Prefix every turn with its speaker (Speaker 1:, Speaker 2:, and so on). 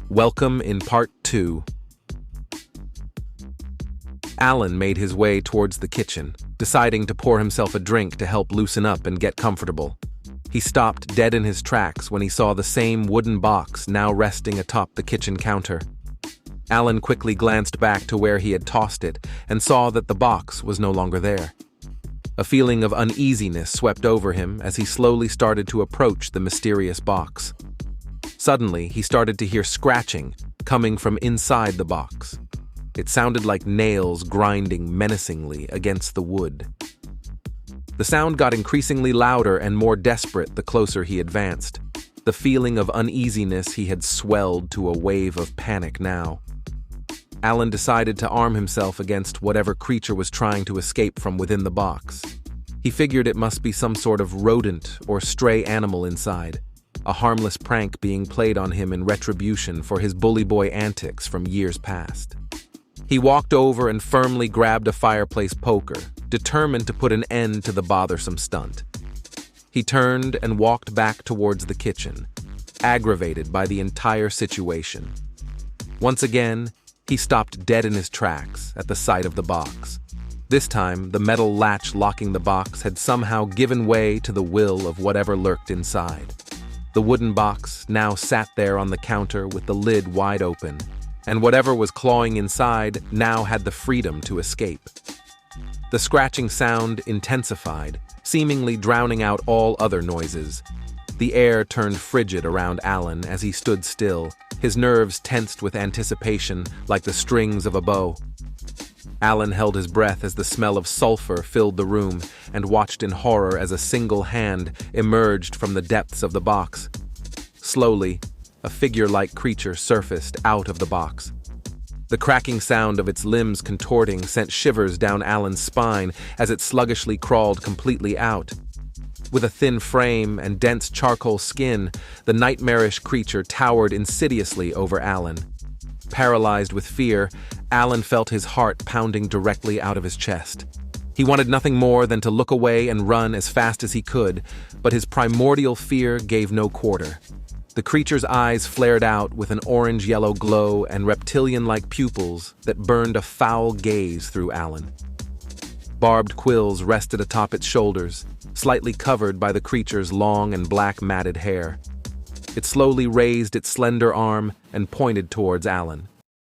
Speaker 1: Welcome in Part 2. Alan made his way towards the kitchen, deciding to pour himself a drink to help loosen up and get comfortable. He stopped dead in his tracks when he saw the same wooden box now resting atop the kitchen counter. Alan quickly glanced back to where he had tossed it and saw that the box was no longer there. A feeling of uneasiness swept over him as he slowly started to approach the mysterious box. Suddenly, he started to hear scratching coming from inside the box. It sounded like nails grinding menacingly against the wood. The sound got increasingly louder and more desperate the closer he advanced. The feeling of uneasiness he had swelled to a wave of panic now. Alan decided to arm himself against whatever creature was trying to escape from within the box. He figured it must be some sort of rodent or stray animal inside, a harmless prank being played on him in retribution for his bully boy antics from years past. He walked over and firmly grabbed a fireplace poker, determined to put an end to the bothersome stunt. He turned and walked back towards the kitchen, aggravated by the entire situation. Once again, he stopped dead in his tracks at the sight of the box. This time, the metal latch locking the box had somehow given way to the will of whatever lurked inside. The wooden box now sat there on the counter with the lid wide open, and whatever was clawing inside now had the freedom to escape. The scratching sound intensified, seemingly drowning out all other noises. The air turned frigid around Alan as he stood still, his nerves tensed with anticipation like the strings of a bow. Alan held his breath as the smell of sulfur filled the room and watched in horror as a single hand emerged from the depths of the box. Slowly, a figure-like creature surfaced out of the box. The cracking sound of its limbs contorting sent shivers down Alan's spine as it sluggishly crawled completely out. With a thin frame and dense charcoal skin, the nightmarish creature towered insidiously over Alan. Paralyzed with fear, Alan felt his heart pounding directly out of his chest. He wanted nothing more than to look away and run as fast as he could, but his primordial fear gave no quarter. The creature's eyes flared out with an orange-yellow glow and reptilian-like pupils that burned a foul gaze through Alan. Barbed quills rested atop its shoulders, slightly covered by the creature's long and black matted hair. It slowly raised its slender arm and pointed towards Alan.